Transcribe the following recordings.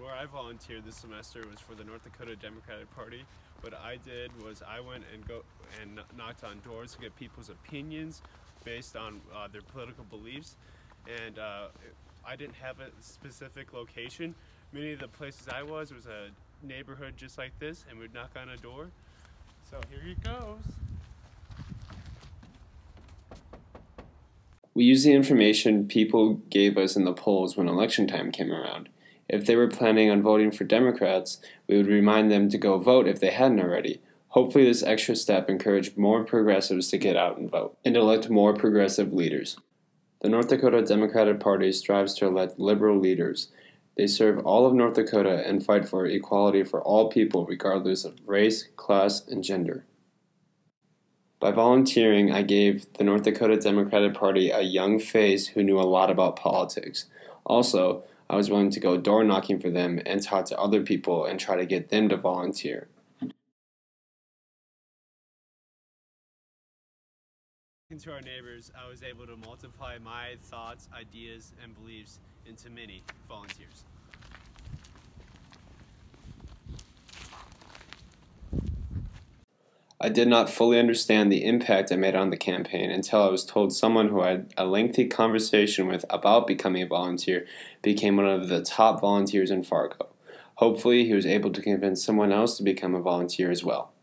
where I volunteered this semester was for the North Dakota Democratic Party. What I did was I went and knocked on doors to get people's opinions based on their political beliefs, and I didn't have a specific location. Many of the places I was a neighborhood just like this, and we'd knock on a door. So here it goes. We used the information people gave us in the polls when election time came around. If they were planning on voting for Democrats, we would remind them to go vote if they hadn't already. Hopefully this extra step encouraged more progressives to get out and vote, and elect more progressive leaders. The North Dakota Democratic Party strives to elect liberal leaders. They serve all of North Dakota and fight for equality for all people regardless of race, class, and gender. By volunteering, I gave the North Dakota Democratic Party a young face who knew a lot about politics. Also, I was willing to go door knocking for them and talk to other people and try to get them to volunteer. To our neighbors, I was able to multiply my thoughts, ideas, and beliefs into many volunteers. I did not fully understand the impact I made on the campaign until I was told someone who I had a lengthy conversation with about becoming a volunteer became one of the top volunteers in Fargo. Hopefully, he was able to convince someone else to become a volunteer as well.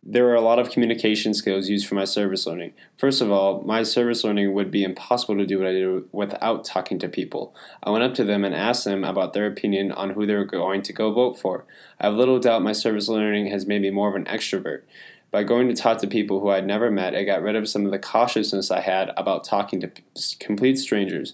There were a lot of communication skills used for my service learning. First of all, my service learning would be impossible to do what I did without talking to people. I went up to them and asked them about their opinion on who they were going to go vote for. I have little doubt my service learning has made me more of an extrovert. By going to talk to people who I'd never met, I got rid of some of the cautiousness I had about talking to complete strangers.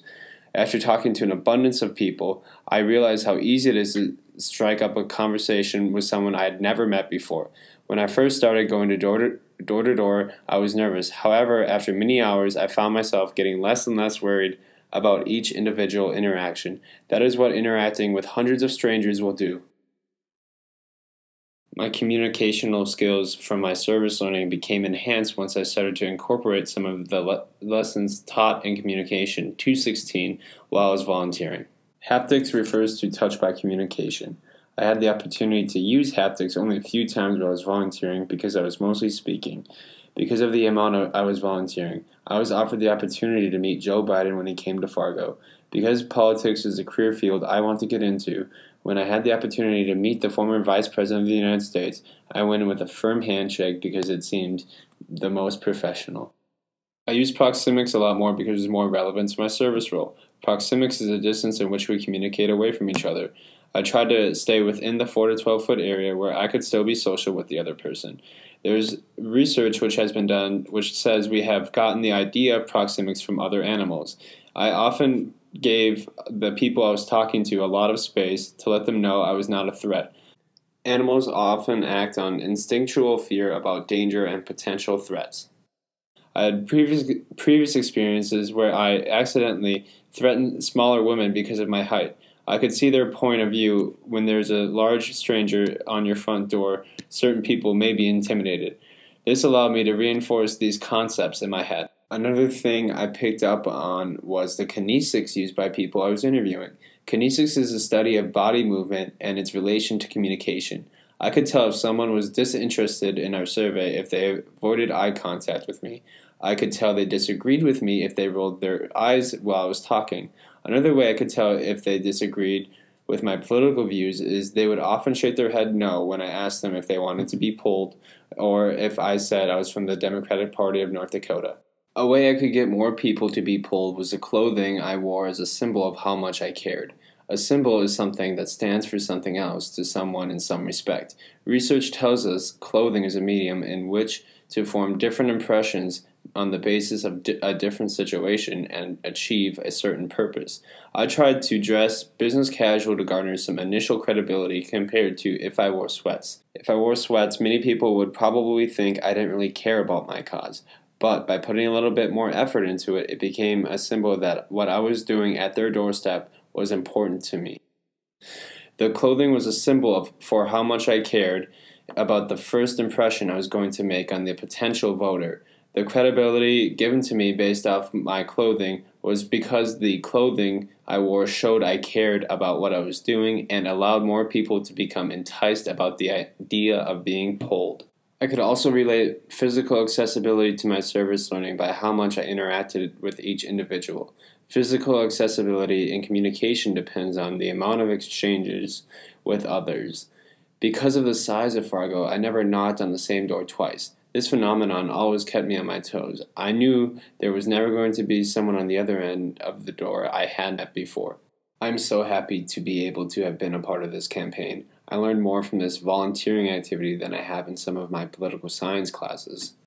After talking to an abundance of people, I realized how easy it is to strike up a conversation with someone I had never met before. When I first started going door to door, I was nervous. However, after many hours, I found myself getting less and less worried about each individual interaction. That is what interacting with hundreds of strangers will do. My communicational skills from my service learning became enhanced once I started to incorporate some of the lessons taught in Communication 216 while I was volunteering. Haptics refers to touch-by communication. I had the opportunity to use haptics only a few times while I was volunteering because I was mostly speaking. Because of the amount I was volunteering, I was offered the opportunity to meet Joe Biden when he came to Fargo. Because politics is a career field I want to get into, when I had the opportunity to meet the former Vice President of the United States, I went in with a firm handshake because it seemed the most professional. I use proxemics a lot more because it's more relevant to my service role. Proxemics is a distance in which we communicate away from each other. I tried to stay within the 4 to 12 foot area where I could still be social with the other person. There's research which has been done which says we have gotten the idea of proxemics from other animals. I often gave the people I was talking to a lot of space to let them know I was not a threat. Animals often act on instinctual fear about danger and potential threats. I had previous experiences where I accidentally threatened smaller women because of my height. I could see their point of view. When there's a large stranger on your front door, certain people may be intimidated. This allowed me to reinforce these concepts in my head. Another thing I picked up on was the kinesics used by people I was interviewing. Kinesics is the study of body movement and its relation to communication. I could tell if someone was disinterested in our survey if they avoided eye contact with me. I could tell they disagreed with me if they rolled their eyes while I was talking. Another way I could tell if they disagreed with my political views is they would often shake their head no when I asked them if they wanted to be polled or if I said I was from the Democratic Party of North Dakota. A way I could get more people to be polled was the clothing I wore as a symbol of how much I cared. A symbol is something that stands for something else to someone in some respect. Research tells us clothing is a medium in which to form different impressions on the basis of a different situation and achieve a certain purpose. I tried to dress business casual to garner some initial credibility compared to if I wore sweats. If I wore sweats, many people would probably think I didn't really care about my cause. But by putting a little bit more effort into it, it became a symbol that what I was doing at their doorstep was important to me. The clothing was a symbol for how much I cared about the first impression I was going to make on the potential voter. The credibility given to me based off my clothing was because the clothing I wore showed I cared about what I was doing and allowed more people to become enticed about the idea of being pulled. I could also relate physical accessibility to my service learning by how much I interacted with each individual. Physical accessibility in communication depends on the amount of exchanges with others. Because of the size of Fargo, I never knocked on the same door twice. This phenomenon always kept me on my toes. I knew there was never going to be someone on the other end of the door I hadn't met before. I'm so happy to be able to have been a part of this campaign. I learned more from this volunteering activity than I have in some of my political science classes.